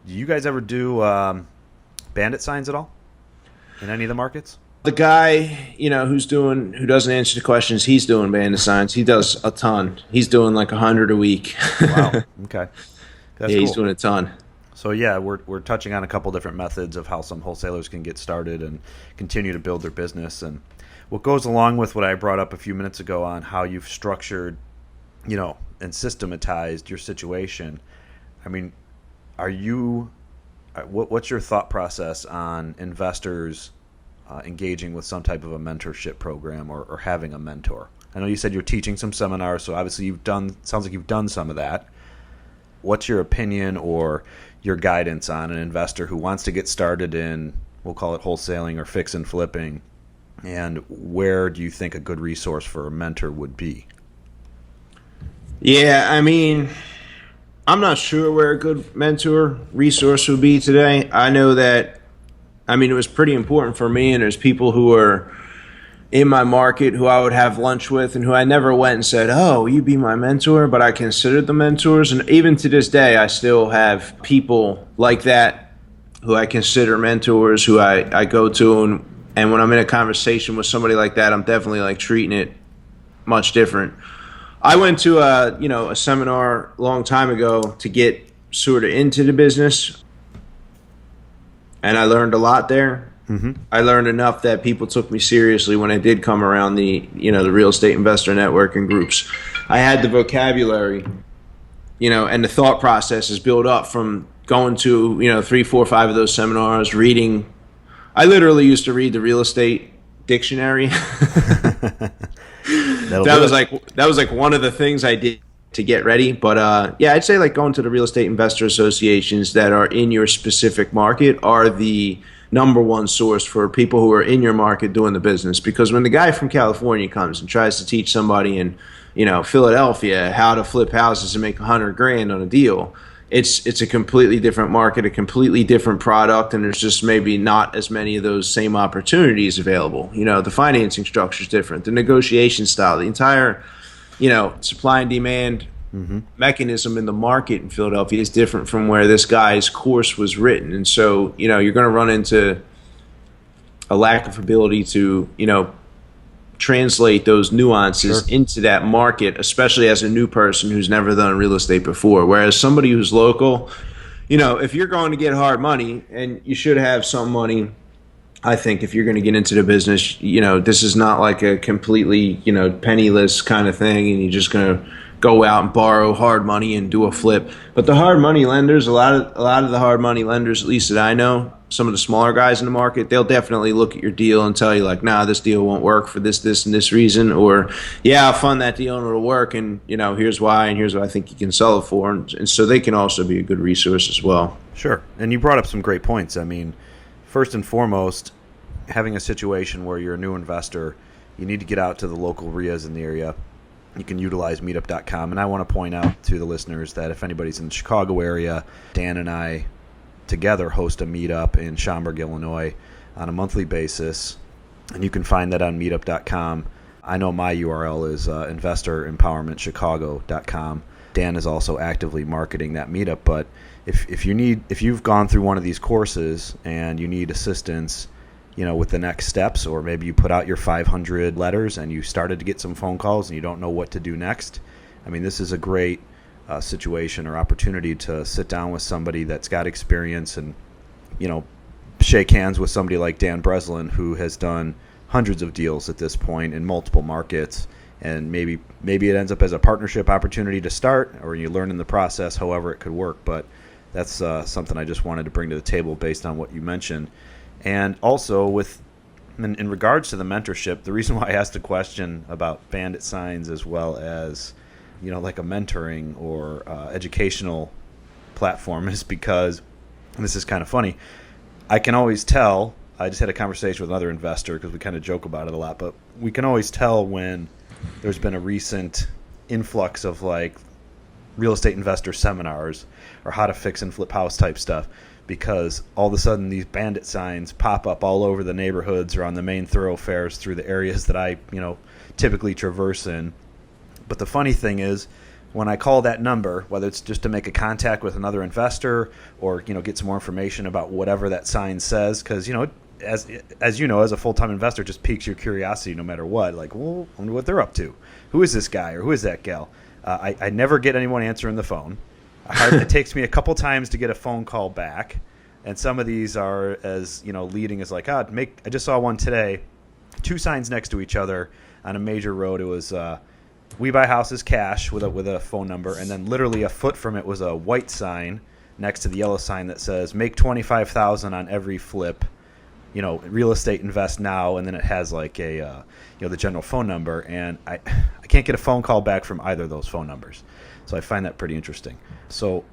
Do you guys ever do bandit signs at all in any of the markets? The guy, who doesn't answer the questions, he's doing bandit signs. He does a ton. He's doing like 100 a week. Wow. Okay. That's yeah, he's cool. doing a ton. So yeah, we're touching on a couple different methods of how some wholesalers can get started and continue to build their business. And what goes along with what I brought up a few minutes ago on how you've structured, and systematized your situation. I mean, what's your thought process on investors engaging with some type of a mentorship program or having a mentor? I know you said you're teaching some seminars, so obviously sounds like you've done some of that. What's your opinion or your guidance on an investor who wants to get started in, we'll call it wholesaling or fix and flipping, and where do you think a good resource for a mentor would be? Yeah, I mean, I'm not sure where a good mentor resource would be today. I know that, it was pretty important for me, and there's people who are in my market who I would have lunch with and who I never went and said, oh, will you be my mentor? But I considered them mentors. And even to this day, I still have people like that who I consider mentors, who I go to. And when I'm in a conversation with somebody like that, I'm definitely like treating it much different. I went to a seminar a long time ago to get sort of into the business. And I learned a lot there. Mm-hmm. I learned enough that people took me seriously when I did come around the real estate investor network and groups. I had the vocabulary, and the thought process is built up from going to, 3, 4, 5 of those seminars, reading. I literally used to read the real estate dictionary. That was like one of the things I did to get ready. But I'd say like going to the real estate investor associations that are in your specific market are the number one source for people who are in your market doing the business. Because when the guy from California comes and tries to teach somebody in Philadelphia how to flip houses and make $100,000 on a deal, it's a completely different market, a completely different product, and there's just maybe not as many of those same opportunities available. The financing structure is different, the negotiation style, the entire supply and demand mechanism in the market in Philadelphia is different from where this guy's course was written. And so, you're going to run into a lack of ability to, translate those nuances into that market, especially as a new person who's never done real estate before. Whereas somebody who's local, if you're going to get hard money, and you should have some money, I think if you're going to get into the business, this is not like a completely, penniless kind of thing, and you're just going to go out and borrow hard money and do a flip. But the hard money lenders, a lot of the hard money lenders, at least that I know, some of the smaller guys in the market, they'll definitely look at your deal and tell you like, nah, this deal won't work for this, and this reason, or yeah, I'll fund that deal and it'll work, and here's why, and here's what I think you can sell it for, and so they can also be a good resource as well. Sure, and you brought up some great points. I mean, first and foremost, having a situation where you're a new investor, you need to get out to the local RIAs in the area. You can utilize Meetup.com. And I want to point out to the listeners that if anybody's in the Chicago area, Dan and I together host a meetup in Schaumburg, Illinois on a monthly basis. And you can find that on Meetup.com. I know my URL is investoремpowermentchicago.com. Dan is also actively marketing that meetup. But if you've gone through one of these courses and you need assistance, with the next steps, or maybe you put out your 500 letters and you started to get some phone calls and you don't know what to do next. I mean, this is a great situation or opportunity to sit down with somebody that's got experience and, shake hands with somebody like Dan Breslin, who has done hundreds of deals at this point in multiple markets. And maybe it ends up as a partnership opportunity to start, or you learn in the process, however it could work. But that's something I just wanted to bring to the table based on what you mentioned. And also with, in regards to the mentorship, the reason why I asked the question about bandit signs as well as, like a mentoring or educational platform is because, and this is kind of funny, I can always tell. I just had a conversation with another investor because we kind of joke about it a lot, but we can always tell when there's been a recent influx of like real estate investor seminars or how to fix and flip house type stuff, because all of a sudden these bandit signs pop up all over the neighborhoods or on the main thoroughfares through the areas that I, typically traverse in. But the funny thing is, when I call that number, whether it's just to make a contact with another investor or, get some more information about whatever that sign says, because, as you know, as a full-time investor, it just piques your curiosity no matter what. Like, well, I wonder what they're up to. Who is this guy or who is that gal? I never get anyone answering the phone. It takes me a couple times to get a phone call back. And some of these are as, leading as like, I just saw one today, 2 signs next to each other on a major road. It was we buy houses cash with a phone number, and then literally a foot from it was a white sign next to the yellow sign that says make $25,000 on every flip, real estate invest now, and then it has like a the general phone number, and I can't get a phone call back from either of those phone numbers. So I find that pretty interesting. So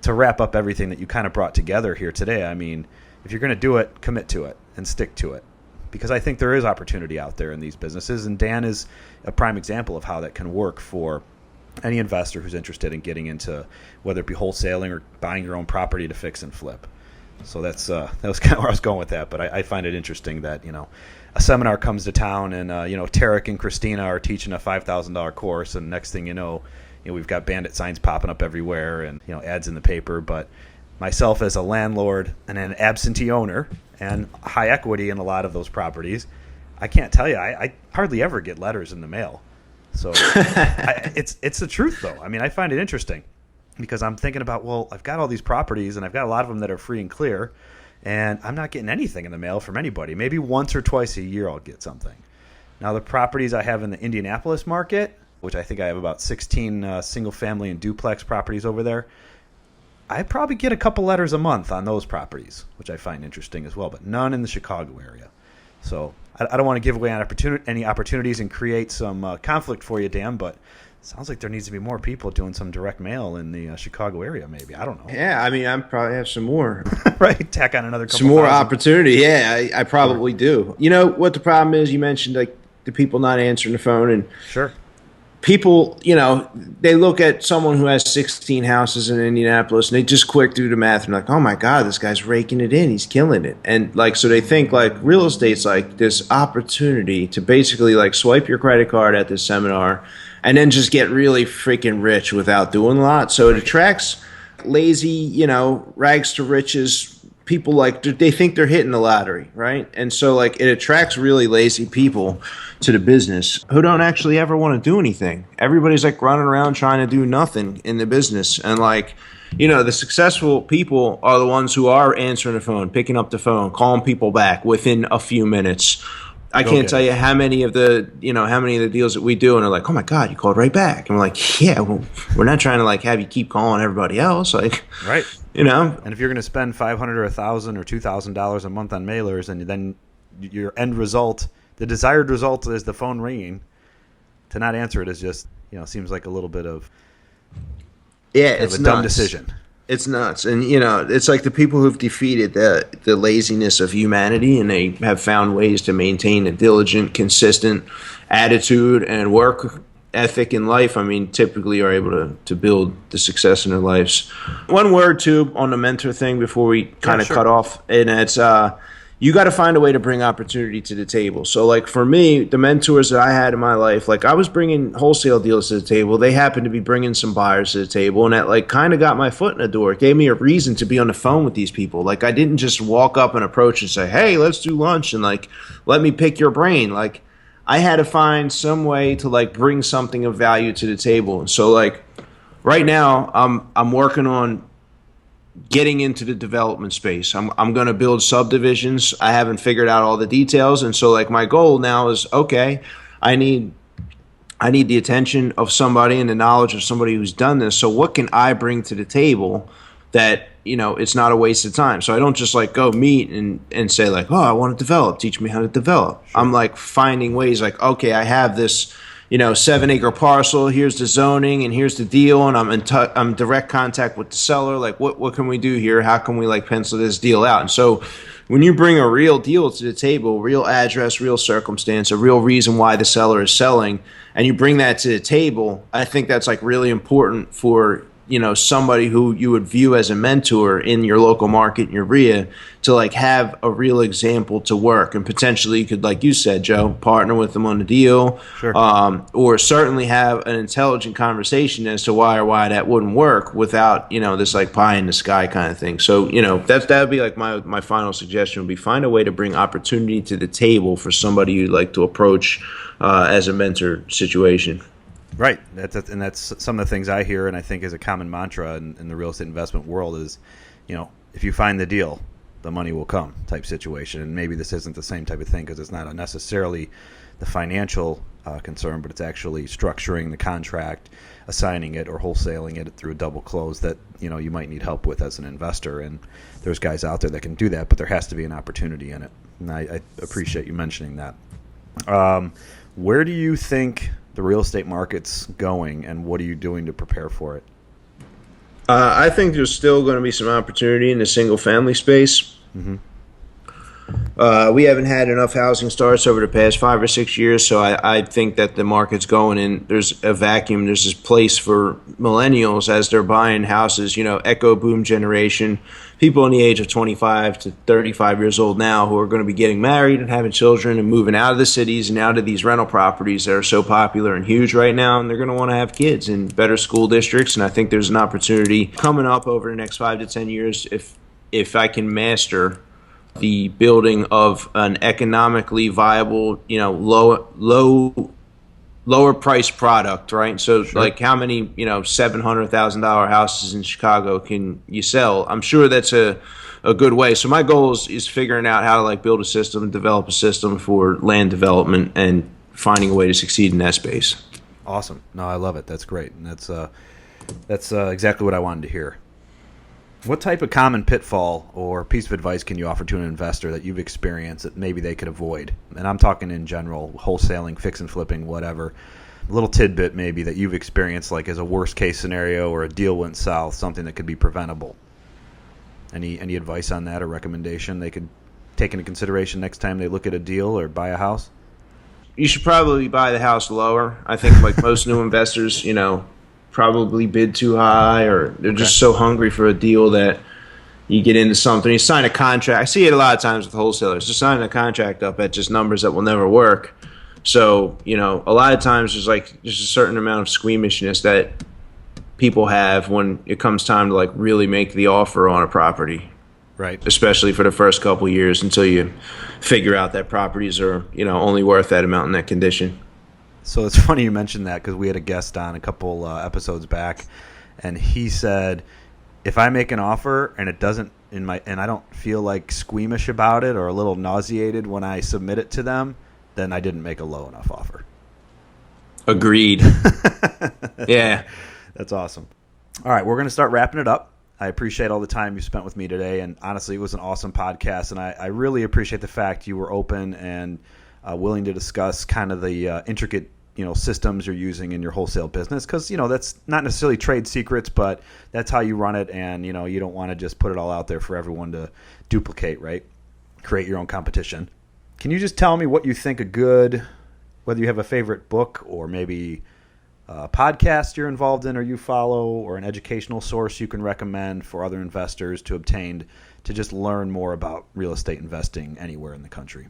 to wrap up everything that you kind of brought together here today, I mean, if you're going to do it, commit to it and stick to it. Because I think there is opportunity out there in these businesses, and Dan is a prime example of how that can work for any investor who's interested in getting into whether it be wholesaling or buying your own property to fix and flip. So that was kind of where I was going with that. But I find it interesting that a seminar comes to town and Tarek and Christina are teaching a $5,000 course, and next thing you know, we've got bandit signs popping up everywhere and ads in the paper. But myself as a landlord and an absentee owner and high equity in a lot of those properties, I can't tell you, I hardly ever get letters in the mail. So it's the truth, though. I mean, I find it interesting because I'm thinking about, well, I've got all these properties and I've got a lot of them that are free and clear, and I'm not getting anything in the mail from anybody. Maybe once or twice a year I'll get something. Now, the properties I have in the Indianapolis market, which I think I have about 16 single-family and duplex properties over there, I probably get a couple letters a month on those properties, which I find interesting as well, but none in the Chicago area. So I don't want to give away any opportunities and create some conflict for you, Dan, but it sounds like there needs to be more people doing some direct mail in the Chicago area, maybe. I don't know. Yeah, I mean, I probably have some more. Right, tack on another couple some more thousand. Opportunity. Yeah, I probably do. You know what the problem is? You mentioned like the people not answering the phone, and sure. People, they look at someone who has 16 houses in Indianapolis and they just quick do the math and like, oh my God, this guy's raking it in. He's killing it. And like, so they think like real estate's like this opportunity to basically like swipe your credit card at this seminar and then just get really freaking rich without doing a lot. So it attracts lazy, rags to riches people. Like they think they're hitting the lottery, right? And so like it attracts really lazy people to the business who don't actually ever want to do anything. Everybody's like running around trying to do nothing in the business. And like, the successful people are the ones who are answering the phone, picking up the phone, calling people back within a few minutes. I can't tell you how many of the deals that we do, and they're like, oh my God, you called right back. And we're like, yeah, well, we're not trying to like have you keep calling everybody else. Like, right. And if you're going to spend $500 or $1,000 or $2,000 a month on mailers, and then your end result, the desired result is the phone ringing, to not answer it is just, seems like a little bit of it's a dumb decision. It's nuts. And, it's like the people who've defeated the laziness of humanity, and they have found ways to maintain a diligent, consistent attitude and work ethic in life, I mean, typically are able to build the success in their lives. One word, too, on the mentor thing before we kind of cut off, and it's you got to find a way to bring opportunity to the table. So, like, for me, the mentors that I had in my life, like, I was bringing wholesale deals to the table. They happened to be bringing some buyers to the table, and that, like, kind of got my foot in the door. It gave me a reason to be on the phone with these people. Like, I didn't just walk up and approach and say, hey, let's do lunch, and, like, let me pick your brain. Like, I had to find some way to, like, bring something of value to the table. And so, like, right now, I'm working on getting into the development space. I'm going to build subdivisions. I haven't figured out all the details, and so like my goal now is, okay, I need the attention of somebody and the knowledge of somebody who's done this. So what can I bring to the table that it's not a waste of time. So I don't just like go meet and say like, oh, I want to develop, teach me how to develop. Sure. I'm like finding ways like, okay, I have this 7-acre parcel, here's the zoning and here's the deal, and I'm in direct contact with the seller. Like, what can we do here? How can we like pencil this deal out? And so when you bring a real deal to the table, real address, real circumstance, a real reason why the seller is selling, and you bring that to the table, I think that's like really important for somebody who you would view as a mentor in your local market, in your RIA, to like have a real example to work, and potentially you could, like you said, Joe, partner with them on the deal, sure. Or certainly have an intelligent conversation as to why that wouldn't work without this like pie in the sky kind of thing. So that would be like my final suggestion would be find a way to bring opportunity to the table for somebody you'd like to approach as a mentor situation. Right. That's some of the things I hear, and I think is a common mantra in the real estate investment world is, if you find the deal, the money will come type situation. And maybe this isn't the same type of thing because it's not necessarily the financial concern, but it's actually structuring the contract, assigning it, or wholesaling it through a double close that, you might need help with as an investor. And there's guys out there that can do that, but there has to be an opportunity in it. And I appreciate you mentioning that. Where do you think the real estate market's going, and what are you doing to prepare for it? I think there's still going to be some opportunity in the single family space. Mm-hmm. We haven't had enough housing starts over the past 5 or 6 years, so I think that the market's going in. There's a vacuum. There's this place for millennials as they're buying houses, echo boom generation, people in the age of 25 to 35 years old now who are going to be getting married and having children and moving out of the cities and out of these rental properties that are so popular and huge right now, and they're going to want to have kids in better school districts. And I think there's an opportunity coming up over the next 5 to 10 years if I can master the building of an economically viable, lower price product, right? So sure. Like how many, $700,000 houses in Chicago can you sell? I'm sure that's a good way. So my goal is figuring out how to like build a system, develop a system for land development and finding a way to succeed in that space. Awesome. No, I love it. That's great. And that's exactly what I wanted to hear. What type of common pitfall or piece of advice can you offer to an investor that you've experienced that maybe they could avoid? And I'm talking in general, wholesaling, fix and flipping, whatever. A little tidbit maybe that you've experienced like as a worst case scenario or a deal went south, something that could be preventable. Any advice on that or recommendation they could take into consideration next time they look at a deal or buy a house? You should probably buy the house lower. I think like most new investors, probably bid too high, or they're just so hungry for a deal that you get into something, you sign a contract. I see it a lot of times with wholesalers, just signing a contract up at just numbers that will never work. So, a lot of times there's a certain amount of squeamishness that people have when it comes time to like really make the offer on a property. Right. Especially for the first couple of years until you figure out that properties are, only worth that amount in that condition. So it's funny you mentioned that because we had a guest on a couple episodes back, and he said, if I make an offer and it doesn't and I don't feel like squeamish about it or a little nauseated when I submit it to them, then I didn't make a low enough offer. Agreed. Yeah. That's awesome. All right, we're going to start wrapping it up. I appreciate all the time you spent with me today, and honestly, it was an awesome podcast, and I really appreciate the fact you were open and willing to discuss kind of the intricate systems you're using in your wholesale business, because that's not necessarily trade secrets, but that's how you run it, and you don't want to just put it all out there for everyone to duplicate, right? Create your own competition. Can you just tell me what you think whether you have a favorite book or maybe a podcast you're involved in or you follow, or an educational source you can recommend for other investors to obtain to just learn more about real estate investing anywhere in the country?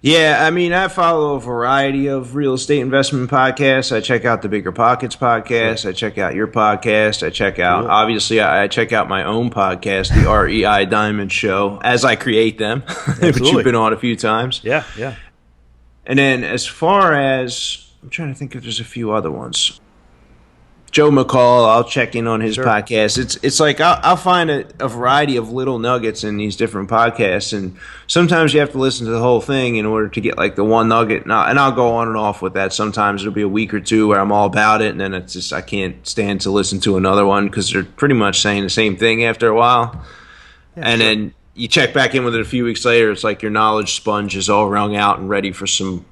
Yeah, I follow a variety of real estate investment podcasts. I check out the Bigger Pockets podcast. Sure. I check out your podcast. I check out, obviously, I check out my own podcast, the REI Diamond Show, as I create them, which you've been on a few times. Yeah. And then as far as, I'm trying to think if there's a few other ones. Joe McCall, I'll check in on his podcast. It's like I'll find a variety of little nuggets in these different podcasts, and sometimes you have to listen to the whole thing in order to get like the one nugget. And I'll go on and off with that. Sometimes it'll be a week or two where I'm all about it, and then it's just I can't stand to listen to another one because they're pretty much saying the same thing after a while. Yeah, and then you check back in with it a few weeks later, it's like your knowledge sponge is all wrung out and ready for some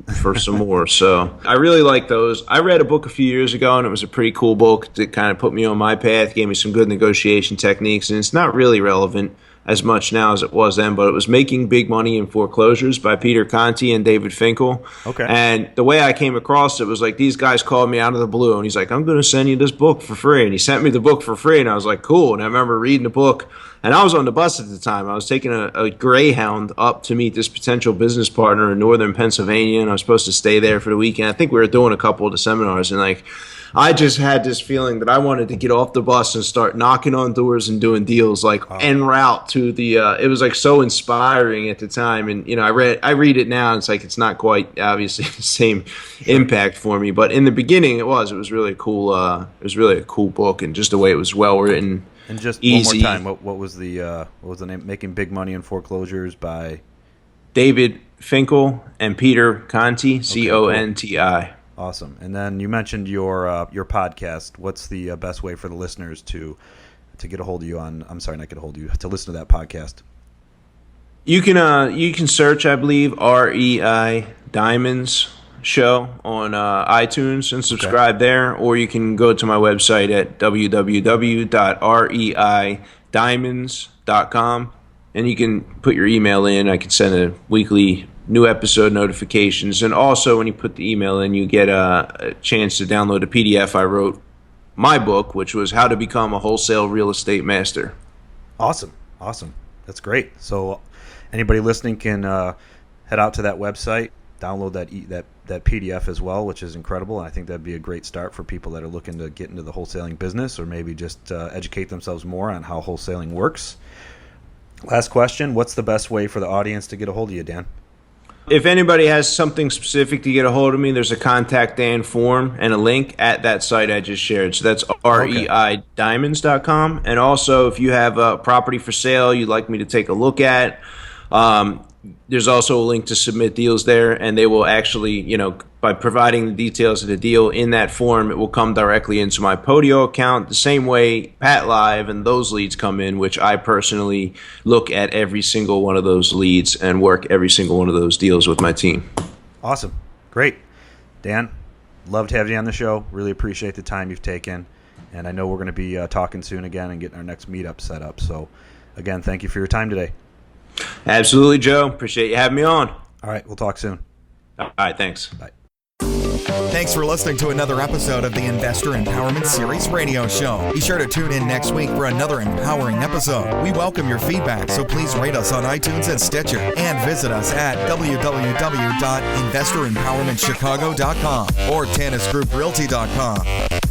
more. So I really like those. I read a book a few years ago, and it was a pretty cool book that kind of put me on my path, gave me some good negotiation techniques, and it's not really relevant as much now as it was then, but it was Making Big Money in Foreclosures by Peter Conti and David Finkel. Okay. And the way I came across it was like these guys called me out of the blue, and he's like, I'm going to send you this book for free. And he sent me the book for free, and I was like, cool. And I remember reading the book, and I was on the bus at the time. I was taking a Greyhound up to meet this potential business partner in northern Pennsylvania, and I was supposed to stay there for the weekend. I think we were doing a couple of the seminars, and like I just had this feeling that I wanted to get off the bus and start knocking on doors and doing deals like en route to the it was like so inspiring at the time. And you know, I read it now, and it's like it's not quite obviously the same impact for me, but in the beginning it was really cool. It was really a cool book, and just the way it was well written. And just easy. One more time, what was the name? Making Big Money in Foreclosures by David Finkel and Peter Conti, Conti. Awesome. And then you mentioned your podcast. What's the best way for the listeners to get a hold of you on? I'm sorry, not get a hold of you, to listen to that podcast. You can search, I believe, REI Diamonds Show on iTunes and subscribe there, or you can go to my website at www.reidiamonds.com, and you can put your email in. I can send a weekly new episode notifications, and also when you put the email in, you get a chance to download a PDF I wrote, my book, which was How to Become a Wholesale Real Estate Master. Awesome. That's great. So anybody listening can head out to that website, download that PDF as well, which is incredible, and I think that'd be a great start for people that are looking to get into the wholesaling business, or maybe just educate themselves more on how wholesaling works. Last question, what's the best way for the audience to get a hold of you, Dan? If anybody has something specific to get a hold of me, there's a Contact Dan form and a link at that site I just shared. So that's reidiamonds.com. And also, if you have a property for sale you'd like me to take a look at, there's also a link to submit deals there, and they will actually, by providing the details of the deal in that form, it will come directly into my Podio account, the same way Pat Live and those leads come in, which I personally look at every single one of those leads and work every single one of those deals with my team. Awesome. Great. Dan, love to have you on the show. Really appreciate the time you've taken, and I know we're going to be talking soon again and getting our next meetup set up. So, again, thank you for your time today. Absolutely, Joe. Appreciate you having me on. All right, we'll talk soon. All right, thanks. Bye. Thanks for listening to another episode of the Investor Empowerment Series radio show. Be sure to tune in next week for another empowering episode. We welcome your feedback, so please rate us on iTunes and Stitcher, and visit us at www.investorempowermentchicago.com or tannisgrouprealty.com.